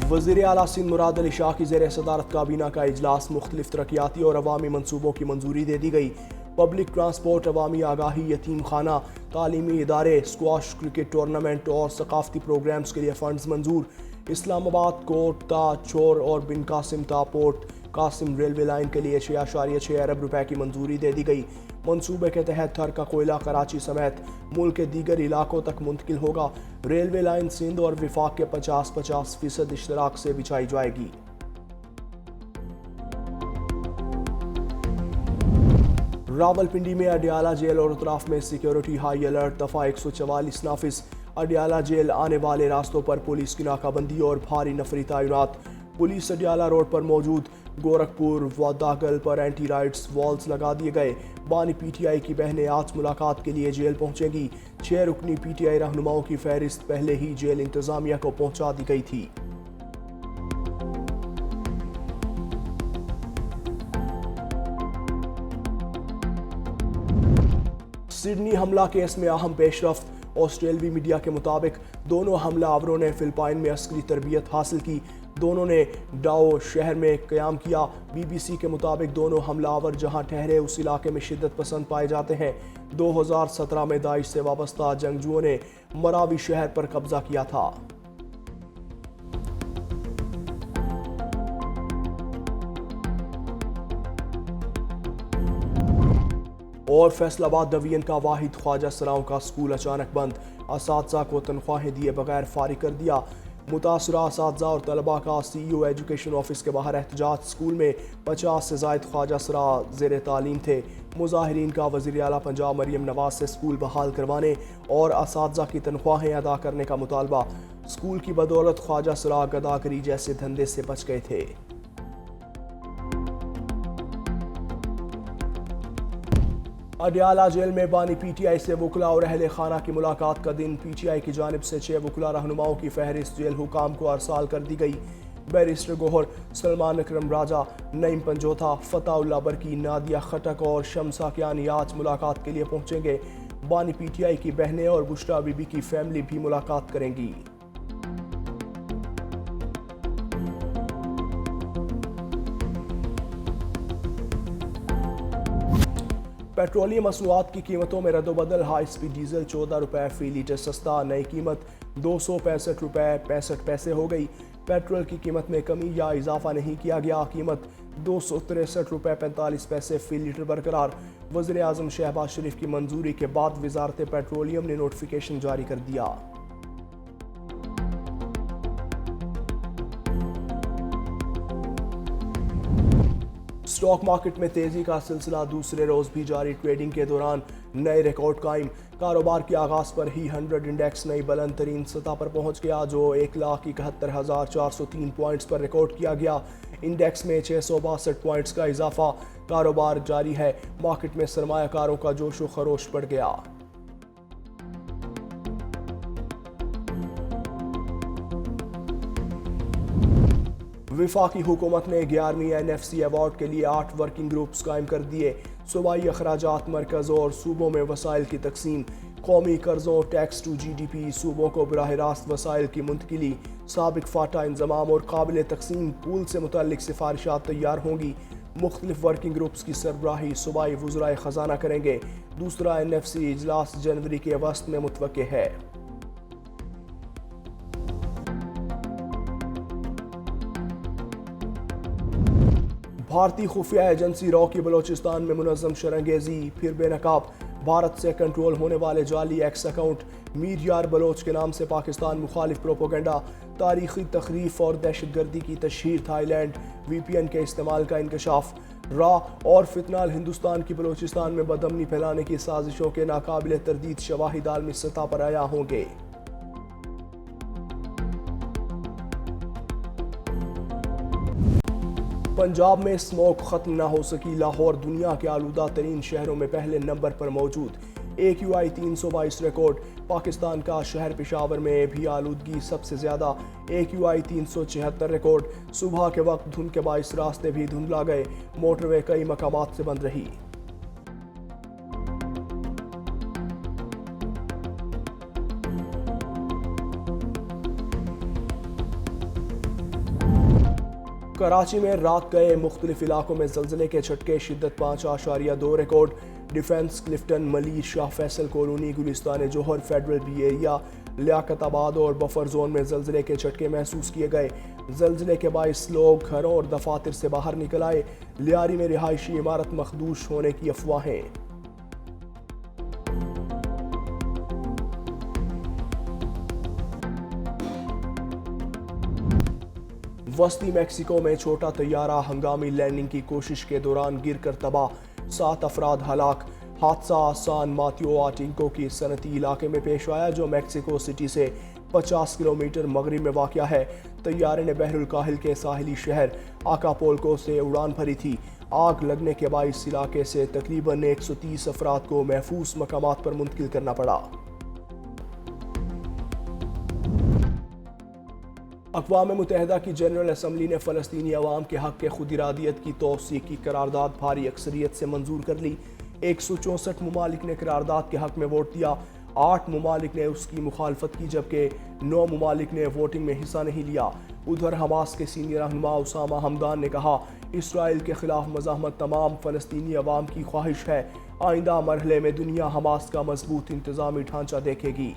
वज़ीर आला सिंध मुराद अली शाह की ज़ेर सदारत काबीना का इजलास, मुख्तलिफ तरक्याती और अवामी मनसूबों की मंजूरी दे दी गई। पब्लिक ट्रांसपोर्ट, अवामी आगाही, यतीम खाना, तालीमी इदारे, स्क्वाश क्रिकेट टूर्नामेंट और सकाफती प्रोग्राम्स के लिए फ़ंड्स मंजूर। इस्लामाबाद कोट ता चोर और बिन कासिम ता पोर्ट कासिम रेलवे लाइन के लिए 6.6 अरब रुपए की मंजूरी दे दी गई। मंसूबे के तहत थर का कोयला कराची समेत मुल्क के दीगर इलाकों तक मुंतकिल होगा। रेलवे लाइन सिंध और विफाक के 50-50% इश्तराक से बिछाई जाएगी। रावलपिंडी में अडियाला जेल और अतराफ में सिक्योरिटी हाई अलर्ट, दफा 144 नाफिज। अडियाला जेल आने वाले रास्तों पर पुलिस की नाकाबंदी और भारी नफरी तैनात। पुलिस अडियाला रोड पर मौजूद गोरखपुर व दागल पर एंटी राइट्स वॉल्स लगा दिए गए। बानी पीटीआई की बहनें आज मुलाकात के लिए जेल पहुंचेंगी। 6 रुकनी पीटीआई रहनुमाओं की फहरिस्त पहले ही जेल इंतजामिया को पहुंचा दी गई थी। सिडनी हमला केस में अहम पेशरफ्त। ऑस्ट्रेलवी मीडिया के मुताबिक दोनों हमलावरों ने फिलिपाइन में अस्करी तरबियत हासिल की। दोनों ने डाओ शहर में क़याम किया। बीबीसी के मुताबिक दोनों हमलावर जहां ठहरे उस इलाके में शिद्दत पसंद पाए जाते हैं। 2017 में दाइश से वाबस्ता जंगजुओं ने मरावी शहर पर कब्जा किया था। और फैसलाबाद डिवीजन का वाहिद ख्वाजा सराओं का स्कूल अचानक बंद। असातिज़ा को तनख्वाहें दिए बगैर फारिग कर दिया। मुतासरा असातिज़ा और तलबा का सीईओ एजुकेशन ऑफिस के बाहर एहतजाज। स्कूल में 50 से ज़ायद ख्वाजा सरा ज़ेर तालीम थे। मुजाहिरीन का वज़ीर आला पंजाब मरियम नवाज से स्कूल बहाल करवाने और असातिज़ा की तनख्वाहें अदा करने का मुतालबा। स्कूल की बदौलत ख्वाजा सरा गदागरी जैसे धंधे से बच गए थे। अडियाला जेल में बानी पीटीआई से वकला और अहले खाना की मुलाकात का दिन। पीटीआई की जानिब से 6 वकला रहनुमाओं की फहरिस्त जेल हुकाम को अरसाल कर दी गई। बैरिस्टर गोहर, सलमान अकरम राजा, नईम पंजोथा, फताउल्ला बरकी, नादिया खटक और शमसा कियानी आज मुलाकात के लिए पहुंचेंगे। बानी पीटीआई की बहनें और बुशरा बीबी की फैमिली भी मुलाकात करेंगी। पेट्रोलियम मसनूआत की कीमतों में रद्दोबदल। हाई स्पीड डीजल 14 रुपए फी लीटर सस्ता, नई कीमत 265 रुपए 65 पैसे हो गई। पेट्रोल की कीमत में कमी या इजाफा नहीं किया गया। कीमत 263 रुपए 45 पैसे फी लीटर बरकरार। वज़ीर आज़म शहबाज शरीफ की मंजूरी के बाद वजारत पेट्रोलियम ने नोटिफिकेशन जारी कर दिया। स्टॉक मार्केट में तेजी का सिलसिला दूसरे रोज भी जारी। ट्रेडिंग के दौरान नए रिकॉर्ड कायम। कारोबार के आगाज पर ही 100 इंडेक्स नई बुलंद तरीन सतह पर पहुंच गया, जो 1,71,403 पॉइंट्स पर रिकॉर्ड किया गया। इंडेक्स में 662 पॉइंट्स का इजाफा। कारोबार जारी है। मार्केट में सरमायाकारों का जोशो खरोश बढ़ गया। विफाकी हुकूमत ने 11वीं NFC अवार्ड के लिए 8 वर्किंग ग्रुप्स कायम कर दिए। सूबाई अखराजात मरकज़ और सूबों में वसाइल की तकसीम। कौमी कर्जों टैक्स टू GDP, सूबों को बराह रास्त वसाइल की मुंतकिली, साबिक फाटा इंजमाम और काबिल तकसीम पूल से मुतल्लिक सिफारिशात तैयार होंगी। मुख्तलिफ वर्किंग ग्रुप्स की सरबराही सूबाई वज़राए ख़जाना करेंगे। दूसरा NFC इजलास जनवरी के वस्त में मुतवक्के है। भारतीय खुफिया एजेंसी रॉ की बलोचिस्तान में मुनज़्ज़म शरंगेजी, फिर बेनकाब। भारत से कंट्रोल होने वाले जाली एक्स अकाउंट। मीर यार बलोच के नाम से पाकिस्तान मुखालिफ प्रोपोगंडा। तारीखी तखरीफ और दहशतगर्दी की तशहीर। थाईलैंड VPN के इस्तेमाल का इंकशाफ। रॉ और फितनाल हिंदुस्तान की बलोचिस्तान में बदअमनी फैलाने की साजिशों के नाकाबिल तरदीद शवाहिद आलमी सतह पर आया होंगे। पंजाब में स्मोक खत्म न हो सकी। लाहौर दुनिया के आलूदा तरीन शहरों में पहले नंबर पर मौजूद। AQI 322 record. पाकिस्तान का शहर पेशावर में भी आलूदगी सबसे ज़्यादा। AQI 376 record. सुबह के वक्त धुंध के बाइस रास्ते भी धुंधला गए। मोटरवे कई मकामात से बंद रही। कराची में रात गए मुख्तलिफ इलाकों में जल्जले के झटके, शिद्दत 5.2 record. Defence, Clifton, Malir, Shah Faisal colony, Gulistan Johar, Federal B area, Liaquatabad और बफर जोन में जल्जले के झटके महसूस किए गए। जल्जले के बाइस लोग घरों और दफातर से बाहर निकल आए। लियारी में रिहायशी इमारत मखदूश होने की अफवाहें। वस्ती मैक्सिको में छोटा तैयारा हंगामी लैंडिंग की कोशिश के दौरान गिरकर तबाह, 7 अफराद हलाक। हादसा सान माथियो आटिंको की सनती इलाके में पेश आया, जो मैक्सिको सिटी से 50 किलोमीटर मगरिब में वाक़या है। तैयारे ने बहरुल काहिल के साहिली शहर आकापुल्को से उड़ान भरी थी। आग लगने के बाइस इलाके से तकरीबन 130 अफराद को महफूज मकामात पर मुंतकिल करना पड़ा। अक़वाम मुत्तहिदा की जनरल असम्बली ने फ़लस्तीनी अवाम के हक़ के खुद इरादियत की तौसीक़ की करारदाद भारी अक्सरियत से मंजूर कर ली। 164 ममालिक ने करारदाद के हक़ में वोट दिया, 8 ममालिक ने उसकी मुखालफत की, जबकि 9 ममालिक ने वोटिंग में हिस्सा नहीं लिया। उधर हमास के सीनियर रहनुमा उसामा हमदान ने कहा, इसराइल के खिलाफ मज़ाहमत तमाम फ़लस्तीनी अवाम की ख्वाहिश है। आइंदा मरहले में दुनिया हमास का मजबूत इंतज़ामी ढांचा देखेगी।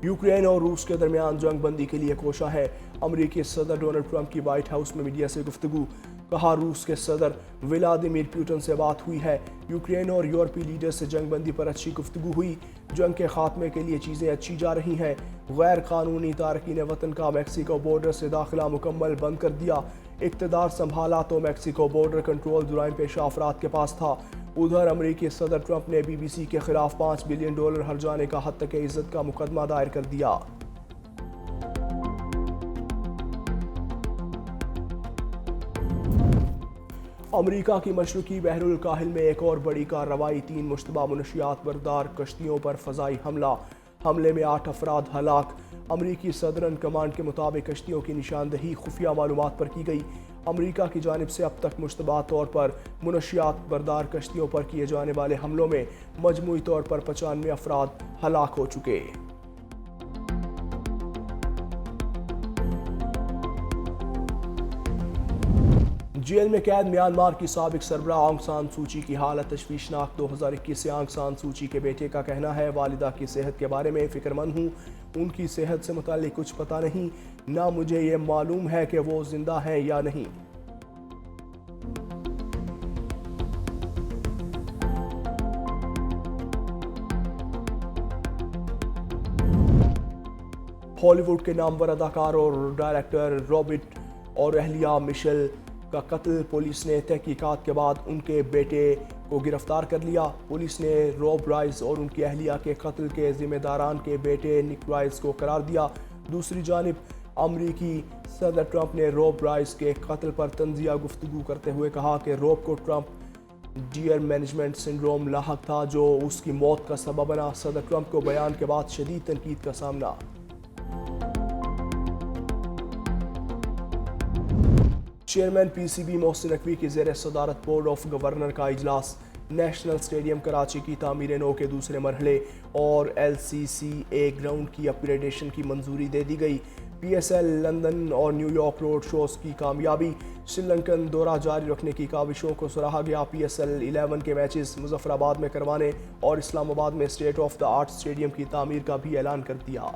यूक्रेन और रूस के दरमियान जंग बंदी के लिए कोशा है। अमरीकी सदर डोनाल्ड ट्रंप की व्हाइट हाउस में मीडिया से गुफ्तगू, कहा रूस के सदर व्लादिमीर पुतिन से बात हुई है। यूक्रेन और यूरोपीय लीडर से जंग बंदी पर अच्छी गुफ्तगू हुई। जंग के खात्मे के लिए चीज़ें अच्छी जा रही हैं। गैर कानूनी तारकीन वतन का मैक्सिको बॉर्डर से दाखिला मुकम्मल बंद कर दिया। इक़्तिदार संभाला तो मैक्सिको बॉर्डर कंट्रोल जुराइम पेशा अफराद के पास था। उधर अमरीकी सदर ट्रंप ने BBC के खिलाफ $5 बिलियन हर्जाने का हद तक इज्जत का मुकदमा दायर कर दिया। अमरीका की मशरक़ी बहरुल काहिल में एक और बड़ी कार्रवाई, 3 मुश्तबा मुनशियात बरदार कश्तियों पर फ़ज़ाई हमले में 8 अफराद हलाक। अमरीकी सदरन कमांड के मुताबिक कश्तियों की निशानदही खुफिया मालूमात पर की गई। अमरीका की जानिब से अब तक मुश्तबा तौर पर मुनशियात बरदार कश्तियों पर किए जाने वाले हमलों में मजमूई तौर पर 95 अफराद हलाक हो चुके। जेल में कैद म्यांमार की साबिक सरबराह आंग सान सूची की हालत तशवीशनाक। 2021 से आंग सान सूची के बेटे का कहना है, वालिदा की सेहत के बारे में फ़िक्रमंद हूँ। उनकी सेहत से मुताल्लिक कुछ पता नहीं, ना मुझे ये मालूम है कि वो जिंदा हैं या नहीं। हॉलीवुड के नामवर अदाकार और डायरेक्टर रॉबर्ट और अहलिया मिशेल का कत्ल, पुलिस ने तहकीकात के बाद उनके बेटे को गिरफ्तार कर लिया। पुलिस ने रॉब राइस और उनकी अहलिया के कत्ल के जिम्मेदारान के बेटे निक राइस को करार दिया। दूसरी जानिब अमरीकी सदर ट्रंप ने रॉब राइस के कत्ल पर तंजिया गुफ्तगू करते हुए कहा कि रॉब को ट्रंप डियर मैनेजमेंट सिंड्रोम लाहक था, जो उसकी मौत का सबब बना। सदर ट्रंप को बयान के बाद शदीद तनकीद का सामना। चेयरमैन PCB मोहसिन नकवी की ज़ेर सदारत बोर्ड ऑफ गवर्नर का इजलास। नेशनल स्टेडियम कराची की तामीर नौ के दूसरे मरहले और LCCA ग्राउंड की अपग्रेडेशन की मंजूरी दे दी गई। PSL लंदन और न्यूयॉर्क रोड शोज की कामयाबी। श्रीलंकन दौरा जारी रखने की काविशों को सराहा गया। PSL 11 के मैचेस मुजफ्फराबाद में करवाने और इस्लामाबाद में state of the art stadium की तामीर का भी ऐलान कर दिया।